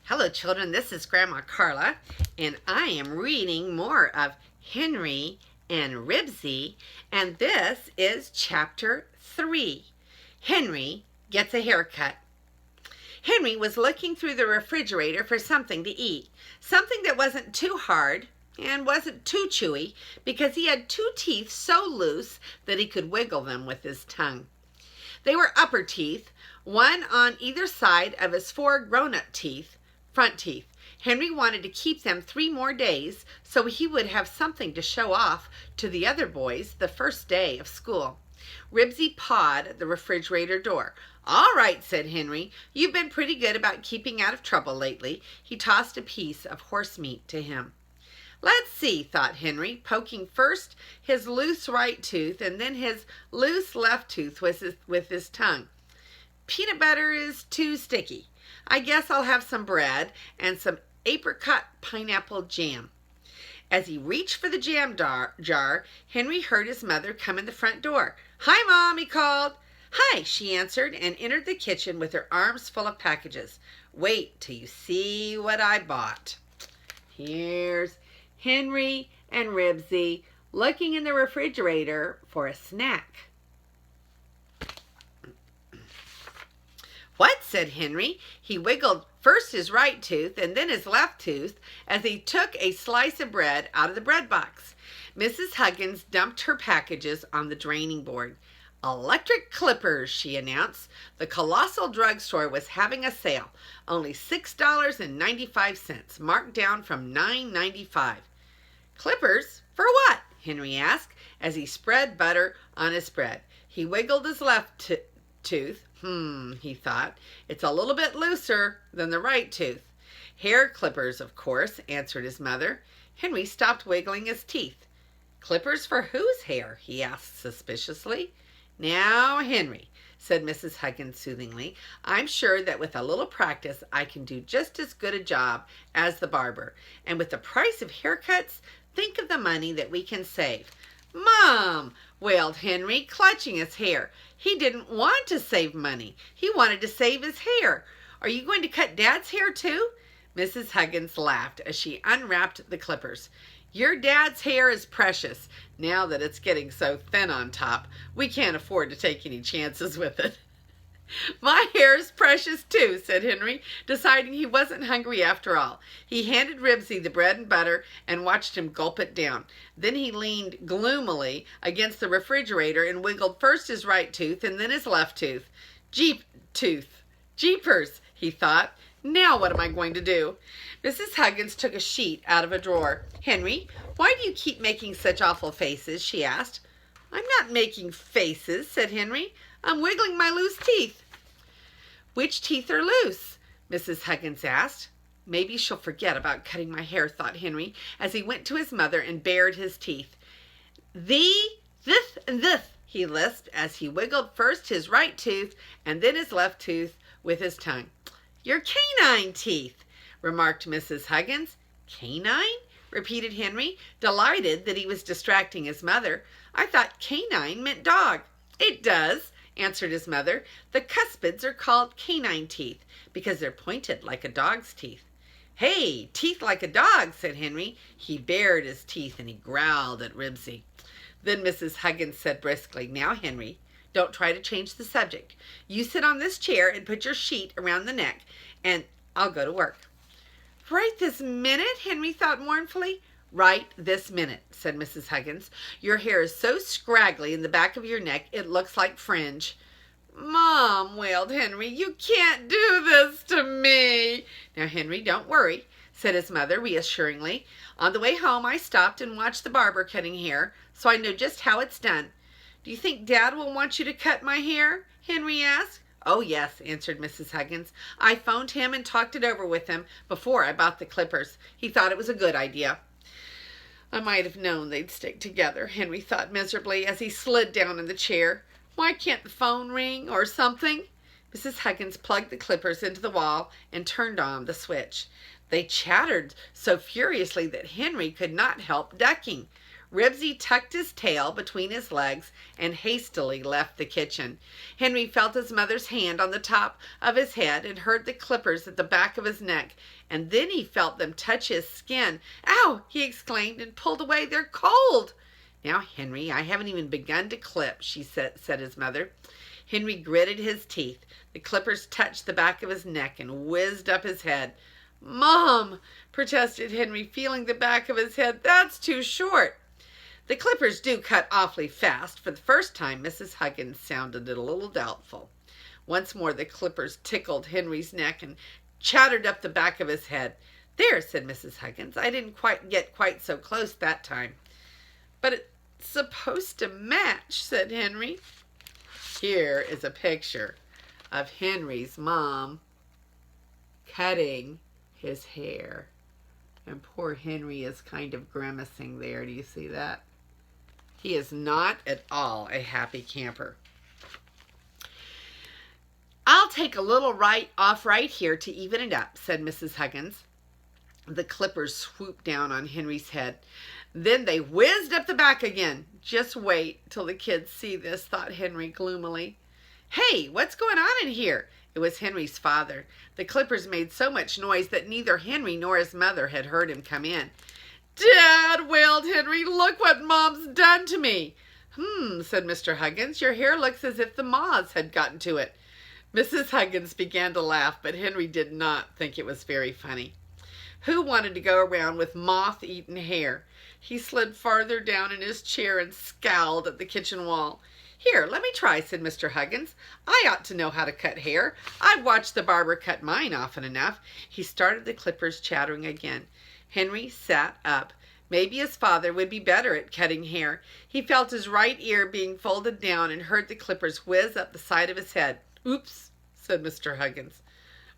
Hello children, this is Grandma Carla, and I am reading more of Henry and Ribsy, and this is chapter 3. Henry gets a haircut. Henry was looking through the refrigerator for something to eat, something that wasn't too hard and wasn't too chewy, because he had 2 teeth so loose that he could wiggle them with his tongue. They were upper teeth, one on either side of his 4 grown-up front teeth. Henry wanted to keep them 3 more days so he would have something to show off to the other boys the first day of school. Ribsy pawed at the refrigerator door. "All right," said Henry. "You've been pretty good about keeping out of trouble lately." He tossed a piece of horse meat to him. "Let's see," thought Henry, poking first his loose right tooth and then his loose left tooth with his tongue. "Peanut butter is too sticky. I guess I'll have some bread and some apricot pineapple jam." As he reached for the jam jar, Henry heard his mother come in the front door. "Hi, Mom," he called. "Hi," she answered, and entered the kitchen with her arms full of packages. "Wait till you see what I bought." Here's Henry and Ribsy looking in the refrigerator for a snack. "What?" said Henry. He wiggled first his right tooth and then his left tooth as he took a slice of bread out of the bread box. Mrs. Huggins dumped her packages on the draining board. "Electric clippers," she announced. The colossal drugstore was having a sale. Only $6.95, marked down from $9.95. "Clippers? For what?" Henry asked as he spread butter on his bread. He wiggled his left tooth. He thought, "it's a little bit looser than the right tooth." "Hair clippers, of course," answered his mother. Henry stopped wiggling his teeth. "Clippers for whose hair?" he asked suspiciously. "Now, Henry," said Mrs. Huggins soothingly, "I'm sure that with a little practice I can do just as good a job as the barber. And with the price of haircuts, think of the money that we can save." "Mom!" wailed Henry, clutching his hair. He didn't want to save money. He wanted to save his hair. "Are you going to cut Dad's hair too?" Mrs. Huggins laughed as she unwrapped the clippers. "Your dad's hair is precious. Now that it's getting so thin on top, we can't afford to take any chances with it." "My hair is precious too," said Henry, deciding he wasn't hungry after all. He handed Ribsy the bread and butter and watched him gulp it down. Then he leaned gloomily against the refrigerator and wiggled first his right tooth and then his left tooth. Jeepers, he thought. "Now what am I going to do?" Mrs. Huggins took a sheet out of a drawer. "Henry, why do you keep making such awful faces?" she asked. "I'm not making faces," said Henry. "I'm wiggling my loose teeth." "Which teeth are loose?" Mrs. Huggins asked. "Maybe she'll forget about cutting my hair," thought Henry, as he went to his mother and bared his teeth. This, and this," he lisped as he wiggled first his right tooth and then his left tooth with his tongue. "Your canine teeth," remarked Mrs. Huggins. "Canine?" repeated Henry, delighted that he was distracting his mother. "I thought canine meant dog." "It does," answered his mother. "The cuspids are called canine teeth because they're pointed like a dog's teeth." "Hey, teeth like a dog," said Henry. He bared his teeth and he growled at Ribsy. Then Mrs. Huggins said briskly, "Now, Henry, don't try to change the subject. You sit on this chair and put your sheet around the neck, and I'll go to work." "Right this minute?" Henry thought mournfully. "Right this minute," said Mrs. Huggins. "Your hair is so scraggly in the back of your neck it looks like fringe." "Mom," wailed Henry, "you can't do this to me." "Now, Henry, don't worry," said his mother reassuringly. "On the way home I stopped and watched the barber cutting hair, so I know just how it's done." "Do you think Dad will want you to cut my hair?" Henry asked. "Oh, yes," answered Mrs. Huggins. "I phoned him and talked it over with him before I bought the clippers. He thought it was a good idea." "I might have known they'd stick together," Henry thought miserably as he slid down in the chair. "Why can't the phone ring or something?" Mrs. Huggins plugged the clippers into the wall and turned on the switch. They chattered so furiously that Henry could not help ducking. Ribsy tucked his tail between his legs and hastily left the kitchen. Henry felt his mother's hand on the top of his head and heard the clippers at the back of his neck, and then he felt them touch his skin. "Ow!" he exclaimed and pulled away. "They're cold." "Now, Henry, I haven't even begun to clip," said his mother. Henry gritted his teeth. The clippers touched the back of his neck and whizzed up his head. "Mom," protested Henry, feeling the back of his head, "that's too short." "The clippers do cut awfully fast." For the first time, Mrs. Huggins sounded a little doubtful. Once more the clippers tickled Henry's neck and chattered up the back of his head. "There," said Mrs. Huggins, "I didn't get quite so close that time." "But it's supposed to match," said Henry. Here is a picture of Henry's mom cutting his hair. And poor Henry is kind of grimacing there. Do you see that? He is not at all a happy camper. "I'll take a little off right here to even it up," said Mrs. Huggins. The clippers swooped down on Henry's head. Then they whizzed up the back again. "Just wait till the kids see this," thought Henry gloomily. "Hey, what's going on in here?" It was Henry's father. The clippers made so much noise that neither Henry nor his mother had heard him come in. "Dad," wailed Henry, "look what Mom's done to me." Said Mr. Huggins, "your hair looks as if the moths had gotten to it." Mrs. Huggins began to laugh, but Henry did not think it was very funny. Who wanted to go around with moth-eaten hair? He slid farther down in his chair and scowled at the kitchen wall. "Here, let me try," said Mr. Huggins. "I ought to know how to cut hair. I've watched the barber cut mine often enough." He started the clippers chattering again. Henry sat up. Maybe his father would be better at cutting hair. He felt his right ear being folded down and heard the clippers whiz up the side of his head. "Oops," said Mr. Huggins.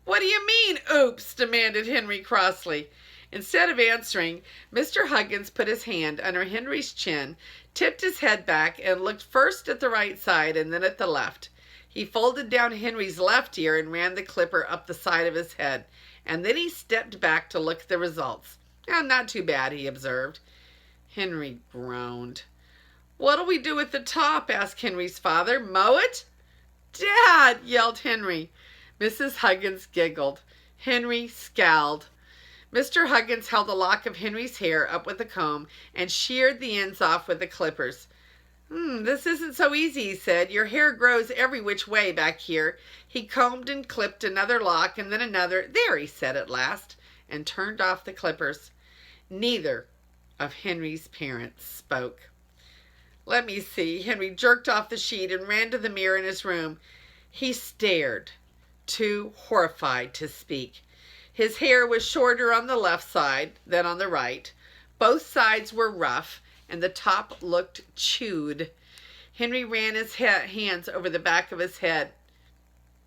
"What do you mean, oops?" demanded Henry crossly. Instead of answering, Mr. Huggins put his hand under Henry's chin, tipped his head back, and looked first at the right side and then at the left. He folded down Henry's left ear and ran the clipper up the side of his head, and then he stepped back to look at the results. "Not too bad," he observed. Henry groaned. "What'll we do with the top?" asked Henry's father. "Mow it?" "Dad!" yelled Henry. Mrs. Huggins giggled. Henry scowled. Mr. Huggins held a lock of Henry's hair up with a comb and sheared the ends off with the clippers. "This isn't so easy," he said. "Your hair grows every which way back here." He combed and clipped another lock and then another. "There," he said at last, and turned off the clippers. Neither of Henry's parents spoke. "Let me see." Henry jerked off the sheet and ran to the mirror in his room. He stared, too horrified to speak. His hair was shorter on the left side than on the right. Both sides were rough, and the top looked chewed. Henry ran his hands over the back of his head.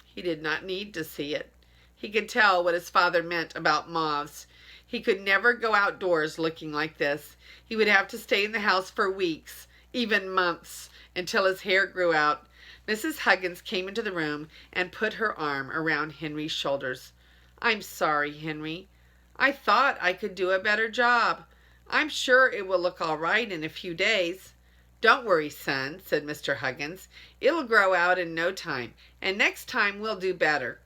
He did not need to see it. He could tell what his father meant about moths. He could never go outdoors looking like this. He would have to stay in the house for weeks, even months, until his hair grew out. Mrs. Huggins came into the room and put her arm around Henry's shoulders. "I'm sorry, Henry. I thought I could do a better job. I'm sure it will look all right in a few days." "Don't worry, son," said Mr. Huggins. "It'll grow out in no time, and next time we'll do better."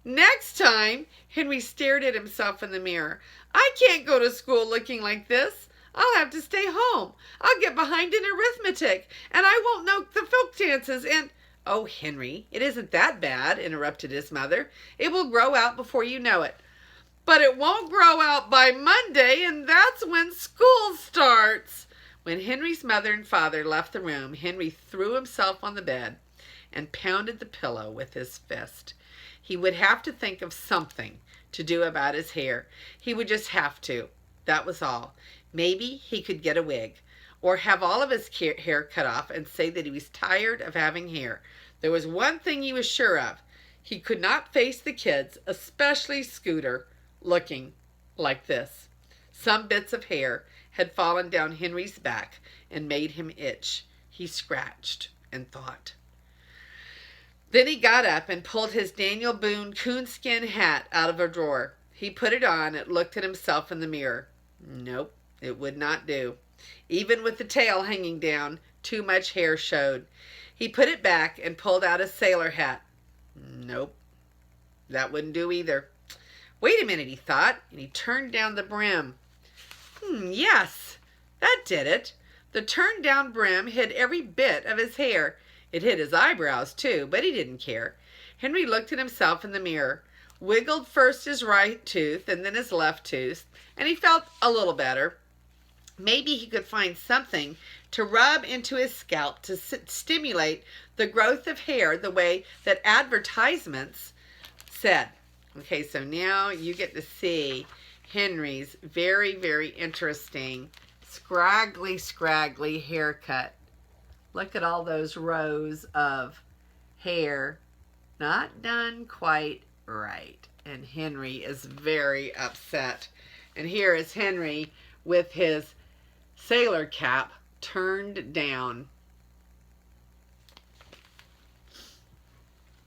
"Next time?" Henry stared at himself in the mirror. "I can't go to school looking like this. I'll have to stay home. I'll get behind in arithmetic, and I won't know the folk dances, and—" "Oh, Henry, it isn't that bad," interrupted his mother. "It will grow out before you know it." "But it won't grow out by Monday, and that's when school starts." When Henry's mother and father left the room, Henry threw himself on the bed and pounded the pillow with his fist. He would have to think of something to do about his hair. He would just have to. That was all. Maybe he could get a wig, or have all of his hair cut off and say that he was tired of having hair. There was one thing he was sure of. He could not face the kids, especially Scooter, looking like this. Some bits of hair had fallen down Henry's back and made him itch. He scratched and thought. Then he got up and pulled his Daniel Boone coonskin hat out of a drawer. He put it on and looked at himself in the mirror. Nope, it would not do. Even with the tail hanging down, too much hair showed. He put it back and pulled out a sailor hat. Nope, that wouldn't do either. Wait a minute, he thought, and he turned down the brim. Yes, that did it. The turned down brim hid every bit of his hair. It hid his eyebrows, too, but he didn't care. Henry looked at himself in the mirror, wiggled first his right tooth and then his left tooth, and he felt a little better. Maybe he could find something to rub into his scalp to stimulate the growth of hair the way that advertisements said. Okay, so now you get to see Henry's very, very interesting scraggly haircut. Look at all those rows of hair not done quite right. And Henry is very upset. And here is Henry with his sailor cap turned down.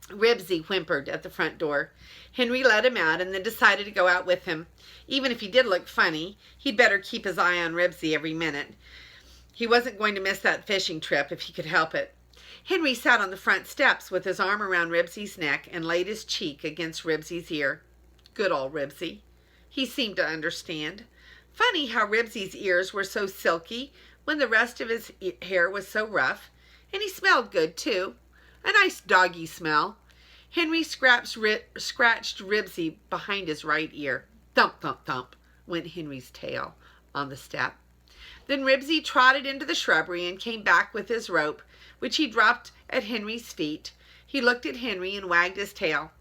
Ribsy whimpered at the front door. Henry let him out and then decided to go out with him. Even if he did look funny, he'd better keep his eye on Ribsy every minute. He wasn't going to miss that fishing trip if he could help it. Henry sat on the front steps with his arm around Ribsy's neck and laid his cheek against Ribsy's ear. Good old Ribsy. He seemed to understand. Funny how Ribsy's ears were so silky when the rest of his hair was so rough. And he smelled good, too. A nice doggy smell. Henry scratched Ribsy behind his right ear. Thump, thump, thump went Henry's tail on the step. Then Ribsy trotted into the shrubbery and came back with his rope, which he dropped at Henry's feet. He looked at Henry and wagged his tail.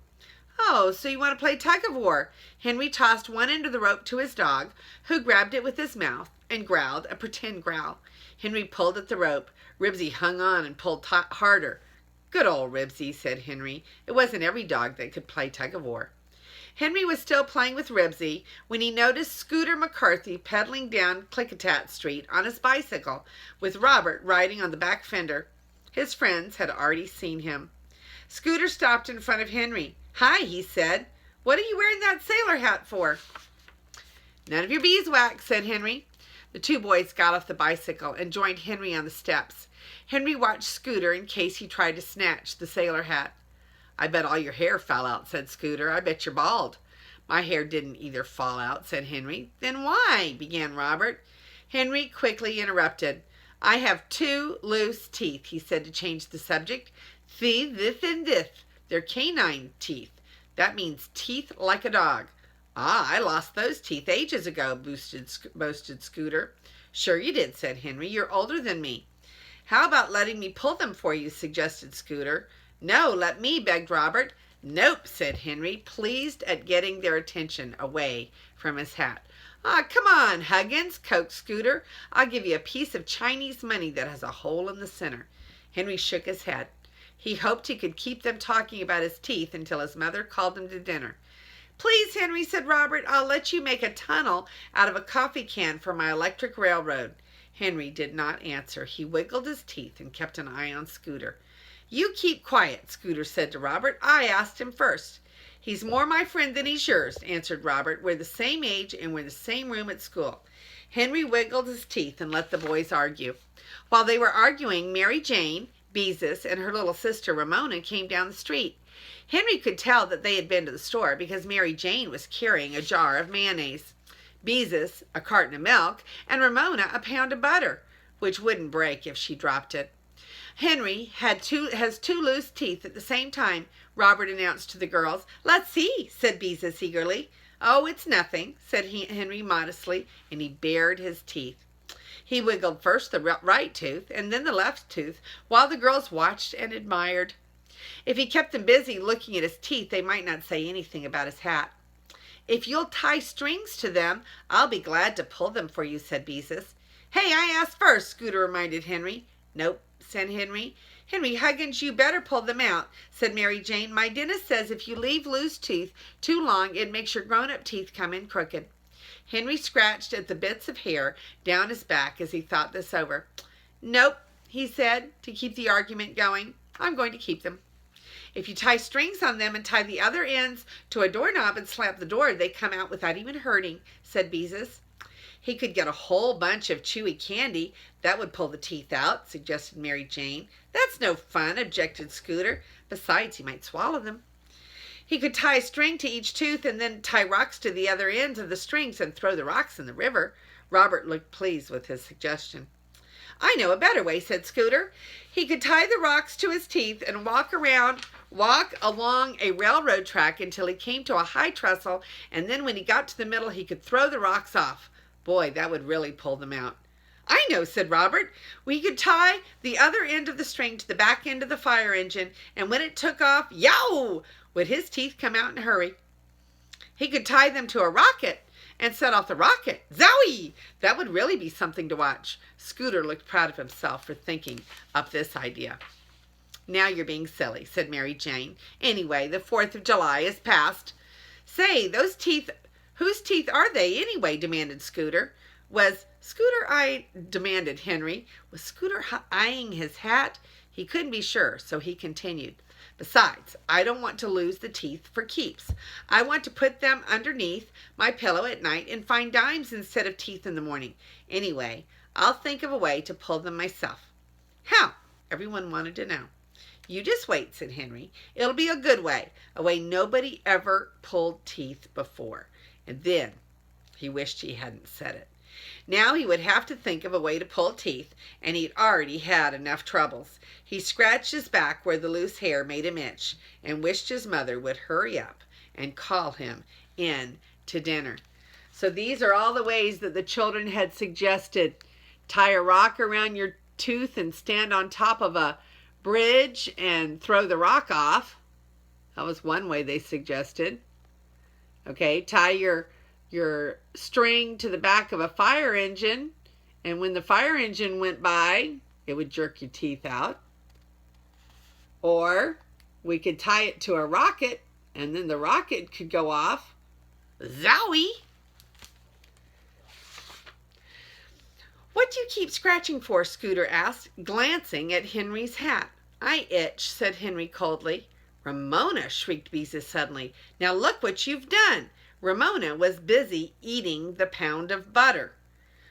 Oh, so you want to play tug-of-war? Henry tossed one end of the rope to his dog, who grabbed it with his mouth and growled a pretend growl. Henry pulled at the rope. Ribsy hung on and pulled harder. Good old Ribsy, said Henry. It wasn't every dog that could play tug-of-war. Henry was still playing with Ribsy when he noticed Scooter McCarthy pedaling down Klickitat Street on his bicycle, with Robert riding on the back fender. His friends had already seen him. Scooter stopped in front of Henry. Hi, he said. What are you wearing that sailor hat for? None of your beeswax, said Henry. The two boys got off the bicycle and joined Henry on the steps. Henry watched Scooter in case he tried to snatch the sailor hat. I bet all your hair fell out, said Scooter. I bet you're bald. My hair didn't either fall out, said Henry. Then why? Began Robert. Henry quickly interrupted. I have 2 loose teeth, he said to change the subject. See, this and this. They're canine teeth. That means teeth like a dog. Ah, I lost those teeth ages ago, boasted Scooter. Sure you did, said Henry. You're older than me. How about letting me pull them for you, suggested Scooter. No, let me, begged Robert. Nope, said Henry, pleased at getting their attention away from his hat. Ah, come on, Huggins, coaxed Scooter. I'll give you a piece of Chinese money that has a hole in the center. Henry shook his head. He hoped he could keep them talking about his teeth until his mother called him to dinner. Please, Henry, said Robert, I'll let you make a tunnel out of a coffee can for my electric railroad. Henry did not answer. He wiggled his teeth and kept an eye on Scooter. You keep quiet, Scooter said to Robert. I asked him first. He's more my friend than he's yours, answered Robert. We're the same age and we're in the same room at school. Henry wiggled his teeth and let the boys argue. While they were arguing, Mary Jane, Beezus, and her little sister Ramona came down the street. Henry could tell that they had been to the store because Mary Jane was carrying a jar of mayonnaise, Beezus a carton of milk, and Ramona a pound of butter, which wouldn't break if she dropped it. Henry has 2 loose teeth at the same time, Robert announced to the girls. Let's see, said Beezus eagerly. Oh, it's nothing, said Henry modestly, and he bared his teeth. He wiggled first the right tooth and then the left tooth while the girls watched and admired. If he kept them busy looking at his teeth, they might not say anything about his hat. If you'll tie strings to them, I'll be glad to pull them for you, said Beezus. Hey, I asked first, Scooter reminded Henry. Nope, said Henry. Henry Huggins, you better pull them out, said Mary Jane. My dentist says if you leave loose teeth too long, it makes your grown-up teeth come in crooked. Henry scratched at the bits of hair down his back as he thought this over. Nope, he said, to keep the argument going. I'm going to keep them. If you tie strings on them and tie the other ends to a doorknob and slap the door, they come out without even hurting, said Beezus. He could get a whole bunch of chewy candy. That would pull the teeth out, suggested Mary Jane. That's no fun, objected Scooter. Besides, he might swallow them. He could tie a string to each tooth and then tie rocks to the other ends of the strings and throw the rocks in the river. Robert looked pleased with his suggestion. I know a better way, said Scooter. He could tie the rocks to his teeth and walk along a railroad track until he came to a high trestle, and then when he got to the middle, he could throw the rocks off. Boy, that would really pull them out. I know, said Robert. We could tie the other end of the string to the back end of the fire engine, and when it took off, yow, would his teeth come out in a hurry. He could tie them to a rocket and set off the rocket. Zowie! That would really be something to watch. Scooter looked proud of himself for thinking up this idea. Now you're being silly, said Mary Jane. Anyway, the 4th of July is past. Say, those teeth, whose teeth are they anyway? Demanded Scooter. Demanded Henry. Was Scooter eyeing his hat? He couldn't be sure, so he continued. Besides, I don't want to lose the teeth for keeps. I want to put them underneath my pillow at night and find dimes instead of teeth in the morning. Anyway, I'll think of a way to pull them myself. How? Everyone wanted to know. You just wait, said Henry. It'll be a good way, a way nobody ever pulled teeth before. And then he wished he hadn't said it. Now he would have to think of a way to pull teeth, and he'd already had enough troubles. He scratched his back where the loose hair made him itch, and wished his mother would hurry up and call him in to dinner. So these are all the ways that the children had suggested. Tie a rock around your tooth and stand on top of a bridge and throw the rock off. That was one way they suggested. Okay, tie your string to the back of a fire engine, and when the fire engine went by, it would jerk your teeth out. Or we could tie it to a rocket, and then the rocket could go off. Zowie! What do you keep scratching for? Scooter asked, glancing at Henry's hat. I itch, said Henry coldly. Ramona, shrieked Beezus suddenly. Now look what you've done. Ramona was busy eating the pound of butter,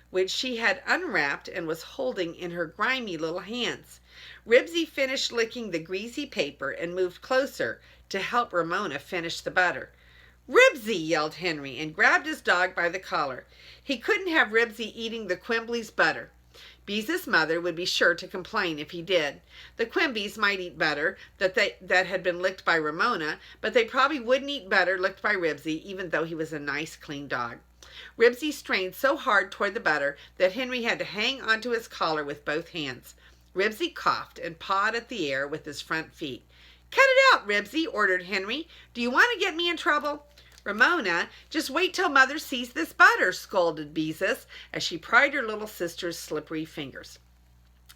which she had unwrapped and was holding in her grimy little hands. Ribsy finished licking the greasy paper and moved closer to help Ramona finish the butter. Ribsy, yelled Henry, and grabbed his dog by the collar. He couldn't have Ribsy eating the Quimbley's butter. Beezus' mother would be sure to complain if he did. The Quimbeys might eat butter that had been licked by Ramona, but they probably wouldn't eat butter licked by Ribsy, even though he was a nice, clean dog. Ribsy strained so hard toward the butter that Henry had to hang onto his collar with both hands. Ribsy coughed and pawed at the air with his front feet. Cut it out, Ribsy, ordered Henry. Do you want to get me in trouble? Ramona, just wait till Mother sees this butter, scolded Beezus as she pried her little sister's slippery fingers.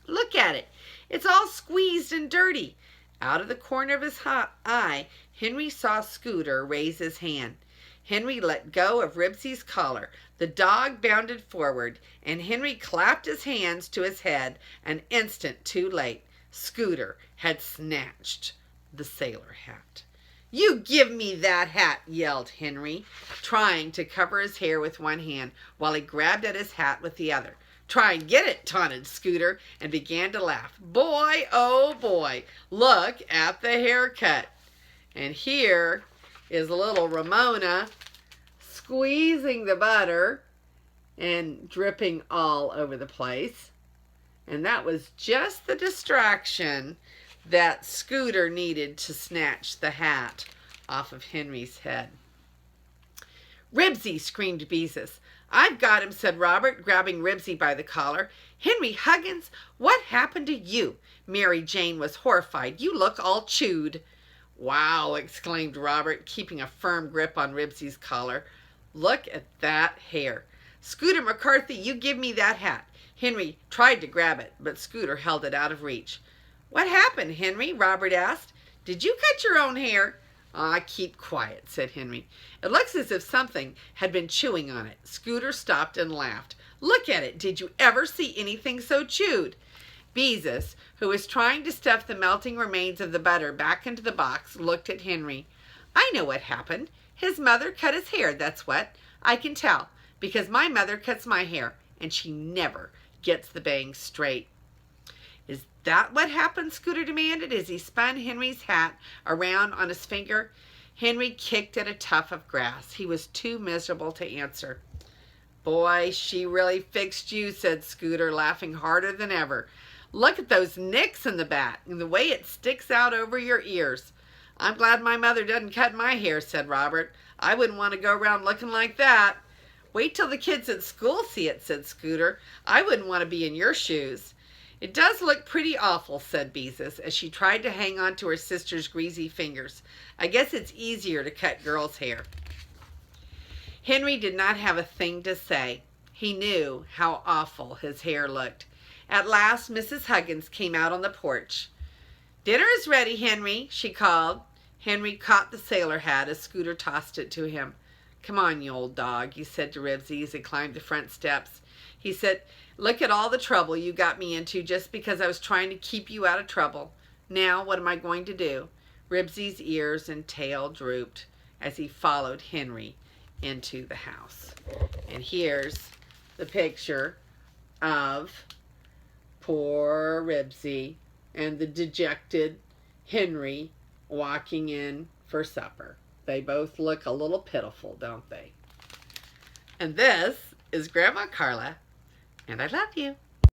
Look at it. It's all squeezed and dirty. Out of the corner of his eye, Henry saw Scooter raise his hand. Henry let go of Ribsy's collar. The dog bounded forward, and Henry clapped his hands to his head an instant too late. Scooter had snatched the sailor hat. You give me that hat, yelled Henry, trying to cover his hair with one hand while he grabbed at his hat with the other. Try and get it, taunted Scooter, and began to laugh. Boy, oh boy, look at the haircut. And here is little Ramona squeezing the butter and dripping all over the place. And that was just the distraction that Scooter needed to snatch the hat off of Henry's head. Ribsy, screamed Beezus. I've got him, said Robert, grabbing Ribsy by the collar. Henry Huggins, what happened to you? Mary Jane was horrified. You look all chewed. Wow, exclaimed Robert, keeping a firm grip on Ribsy's collar. Look at that hair. Scooter McCarthy, you give me that hat. Henry tried to grab it, but Scooter held it out of reach. What happened, Henry? Robert asked. Did you cut your own hair? Keep quiet, said Henry. It looks as if something had been chewing on it. Scooter stopped and laughed. Look at it. Did you ever see anything so chewed? Beezus, who was trying to stuff the melting remains of the butter back into the box, looked at Henry. I know what happened. His mother cut his hair, that's what. I can tell. because my mother cuts my hair and she never gets the bangs straight." "Is that what happened?" Scooter demanded as he spun Henry's hat around on his finger. Henry kicked at a tuft of grass. He was too miserable to answer. "Boy, she really fixed you," said Scooter, laughing harder than ever. "Look at those nicks in the back and the way it sticks out over your ears." "I'm glad my mother doesn't cut my hair," said Robert. "I wouldn't want to go around looking like that." "Wait till the kids at school see it," said Scooter. "I wouldn't want to be in your shoes." "It does look pretty awful," said Beezus, as she tried to hang on to her sister's greasy fingers. "I guess it's easier to cut girls' hair." Henry did not have a thing to say. He knew how awful his hair looked. At last, Mrs. Huggins came out on the porch. "Dinner is ready, Henry," she called. Henry caught the sailor hat as Scooter tossed it to him. "Come on, you old dog," he said to Ribsy as he climbed the front steps. He said, "Look at all the trouble you got me into just because I was trying to keep you out of trouble. Now what am I going to do?" Ribsy's ears and tail drooped as he followed Henry into the house. And here's the picture of poor Ribsy and the dejected Henry walking in for supper. They both look a little pitiful, don't they? And this is Grandma Carla, and I love you.